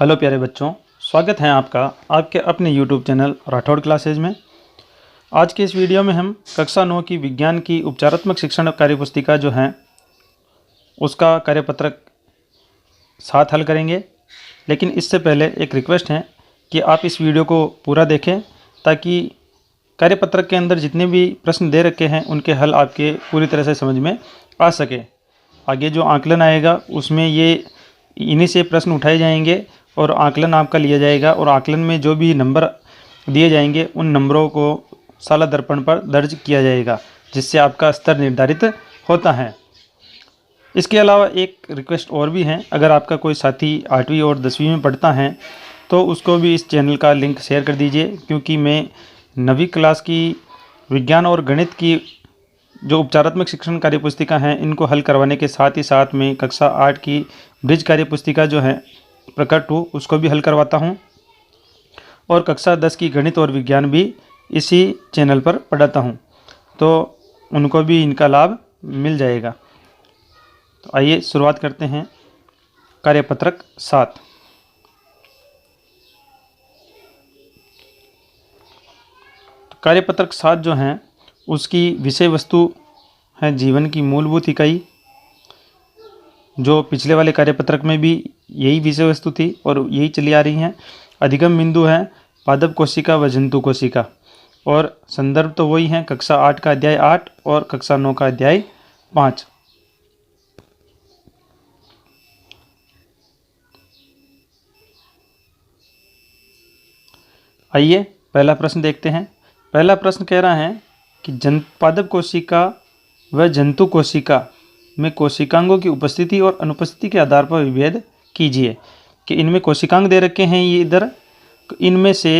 Hello प्यारे बच्चों, स्वागत है आपका आपके अपने YouTube चैनल राठौड़ क्लासेज में। आज के इस वीडियो में हम कक्षा 9 की विज्ञान की उपचारात्मक शिक्षण कार्यपुस्तिका जो है उसका कार्यपत्रक 7 हल करेंगे। लेकिन इससे पहले एक रिक्वेस्ट है कि आप इस वीडियो को पूरा देखें ताकि कार्यपत्रक के अंदर जितने भी प्रश्न दे रखे हैं उनके हल आपके पूरी तरह से समझ में आ सके। आगे जो आकलन आएगा उसमें इन्हीं से प्रश्न उठाए जाएंगे और आकलन आपका लिया जाएगा और आकलन में जो भी नंबर दिए जाएंगे उन नंबरों को साला दर्पण पर दर्ज किया जाएगा, जिससे आपका स्तर निर्धारित होता है। इसके अलावा एक रिक्वेस्ट और भी है, अगर आपका कोई साथी 8वीं और 10वीं में पढ़ता है तो उसको भी इस चैनल का लिंक शेयर कर दीजिए, क्योंकि मैं 9वीं क्लास की विज्ञान और गणित की जो उपचारात्मक शिक्षण कार्यपुस्तिका हैं इनको हल करवाने के साथ ही साथ में कक्षा 8 की ब्रिज कार्यपुस्तिका जो है प्रकट 2 उसको भी हल करवाता हूं, और कक्षा 10 की गणित और विज्ञान भी इसी चैनल पर पढ़ाता हूं, तो उनको भी इनका लाभ मिल जाएगा। तो आइए शुरुआत करते हैं कार्यपत्रक 7। कार्यपत्रक 7 जो है उसकी विषय वस्तु है जीवन की मूलभूत इकाई, जो पिछले वाले कार्यपत्रक में भी यही विषय वस्तु थी और यही चली आ रही हैं। अधिगम बिंदु है पादप कोशिका व जंतु कोशिका, और संदर्भ तो वही हैं कक्षा 8 का अध्याय 8 और कक्षा 9 का अध्याय 5। आइए पहला प्रश्न देखते हैं। पहला प्रश्न कह रहा है कि पादप कोशिका व जंतु कोशिका में कोशिकांगों की उपस्थिति और अनुपस्थिति के आधार पर विभेद कीजिए। कि इनमें कोशिकांग दे रखे हैं, ये इधर इनमें से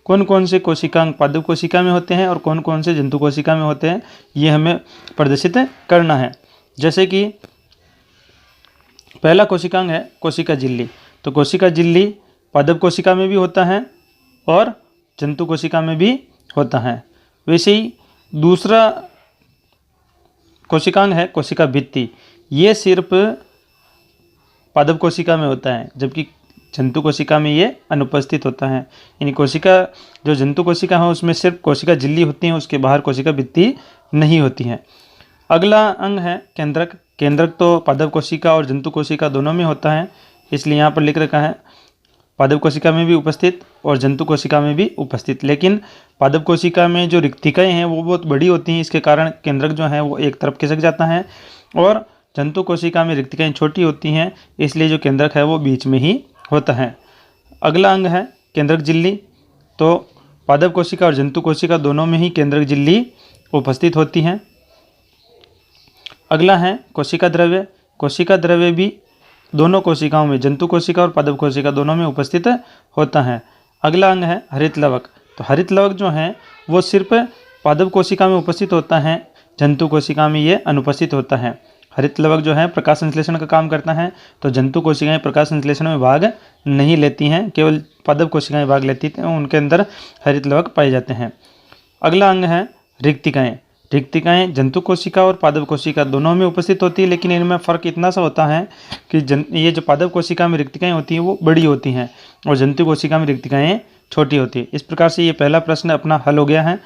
कौन कौन से कोशिकांग पादप कोशिका में होते हैं और कौन कौन से जंतु कोशिका में होते हैं, ये हमें प्रदर्शित करना है। जैसे कि पहला कोशिकांग है कोशिका झिल्ली, तो कोशिका झिल्ली पादप कोशिका में भी होता है और जंतु कोशिका में भी होता है। वैसे ही दूसरा कोशिकांग है कोशिका भित्ति, ये सिर्फ पादप कोशिका में होता है, जबकि जंतु कोशिका में ये अनुपस्थित होता है। यानी कोशिका जो जंतु कोशिका है उसमें सिर्फ कोशिका झिल्ली होती है, उसके बाहर कोशिका भित्ति नहीं होती है। अगला अंग है केंद्रक। केंद्रक तो पादप कोशिका और जंतु कोशिका दोनों में होता है, इसलिए यहाँ पर लिख रखा है पादप कोशिका में भी उपस्थित और जंतु कोशिका में भी उपस्थित। लेकिन पादप कोशिका में जो रिक्तिकाएँ हैं वो बहुत बड़ी होती हैं, इसके कारण केंद्रक जो है वो एक तरफ खिसक जाता है, और जंतु कोशिका में रिक्तिकाएँ छोटी होती हैं, इसलिए जो केंद्रक है वो बीच में ही होता है। अगला अंग है केंद्रक झिल्ली, तो पादप कोशिका और जंतु कोशिका दोनों में ही केंद्रक झिल्ली उपस्थित होती हैं। अगला है कोशिका द्रव्य। कोशिका द्रव्य भी दोनों कोशिकाओं में, जंतु कोशिका और पादप कोशिका दोनों में उपस्थित होता है। अगला अंग है हरित लवक। तो हरित लवक जो है वो सिर्फ पादप कोशिका में उपस्थित होता है, जंतु कोशिका में ये अनुपस्थित होता है। हरित लवक जो है प्रकाश संश्लेषण का काम करता है, तो जंतु कोशिकाएं प्रकाश संश्लेषण में भाग नहीं लेती हैं, केवल पादप कोशिकाएं भाग लेती हैं, उनके अंदर हरित लवक पाए जाते हैं। अगला अंग है रिक्तिकाएं। रिक्तिकाएं जंतु कोशिका और पादप कोशिका दोनों में उपस्थित होती है, लेकिन इनमें फ़र्क इतना सा होता है कि ये जो पादप कोशिका में रिक्तिकाएं होती हैं वो बड़ी होती हैं और जंतु कोशिका में रिक्तिकाएं छोटी होती है। इस प्रकार से ये पहला प्रश्न अपना हल हो गया है।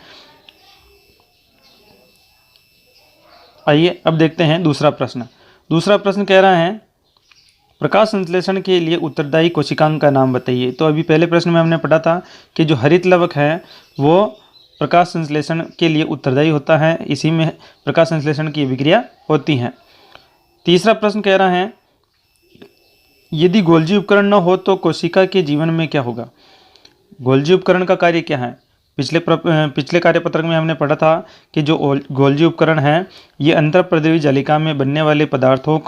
आइए अब देखते हैं दूसरा प्रश्न। दूसरा प्रश्न कह रहा है प्रकाश संश्लेषण के लिए उत्तरदायी कोशिकांग का नाम बताइए। तो अभी पहले प्रश्न में हमने पढ़ा था कि जो हरित लवक है वो प्रकाश संश्लेषण के लिए उत्तरदायी होता है, इसी में प्रकाश संश्लेषण की विक्रिया होती है। तीसरा प्रश्न कह रहा है यदि गोल्जी उपकरण न हो तो कोशिका के जीवन में क्या होगा। गोल्जी उपकरण का कार्य क्या है। पिछले कार्यपत्रक में हमने पढ़ा था कि जो गोल्जी उपकरण है ये अंतःप्रद्रवी जालिका में बनने वाले पदार्थों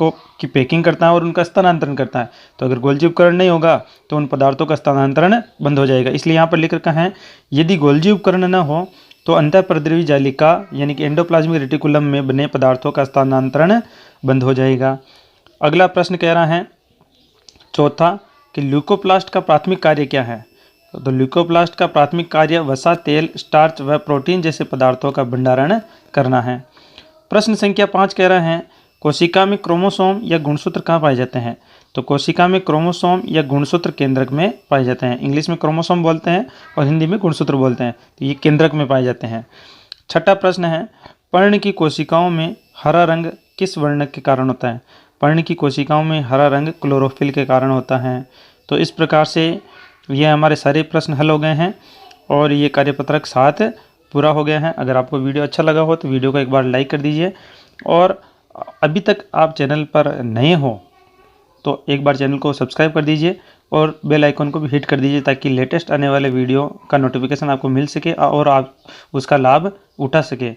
की पैकिंग करता है और उनका स्थानांतरण करता है। तो अगर गोल्जी उपकरण नहीं होगा तो उन पदार्थों का स्थानांतरण बंद हो जाएगा, इसलिए यहाँ पर लिख रखा है यदि गोल्जी उपकरण न हो तो अंतःप्रद्रवी जालिका यानी कि एंडोप्लाज्मिक रेटिकुलम में बने पदार्थों का स्थानांतरण बंद हो जाएगा। अगला प्रश्न कह रहा है चौथा कि ल्यूकोप्लास्ट का प्राथमिक कार्य क्या है। तो ल्यूकोप्लास्ट का प्राथमिक कार्य वसा, तेल, स्टार्च व प्रोटीन जैसे पदार्थों का भंडारण करना है। प्रश्न संख्या 5 कह रहा है कोशिका में क्रोमोसोम या गुणसूत्र कहाँ पाए जाते हैं। तो कोशिका में क्रोमोसोम या गुणसूत्र केंद्रक में पाए जाते हैं। इंग्लिश में क्रोमोसोम बोलते हैं और हिंदी में गुणसूत्र बोलते हैं। तो ये केंद्रक में पाए जाते हैं। छठा प्रश्न है, पर्ण की कोशिकाओं में हरा रंग किस वर्णक के कारण होता है? पर्ण की कोशिकाओं में हरा रंग क्लोरोफिल के कारण होता है। तो इस प्रकार से ये हमारे सारे प्रश्न हल हो गए हैं और ये कार्यपत्रक 7 पूरा हो गया है। अगर आपको वीडियो अच्छा लगा हो तो वीडियो को एक बार लाइक कर दीजिए और अभी तक आप चैनल पर नए हो तो एक बार चैनल को सब्सक्राइब कर दीजिए और बेल आइकन को भी हिट कर दीजिए ताकि लेटेस्ट आने वाले वीडियो का नोटिफिकेशन आपको मिल सके और आप उसका लाभ उठा सके।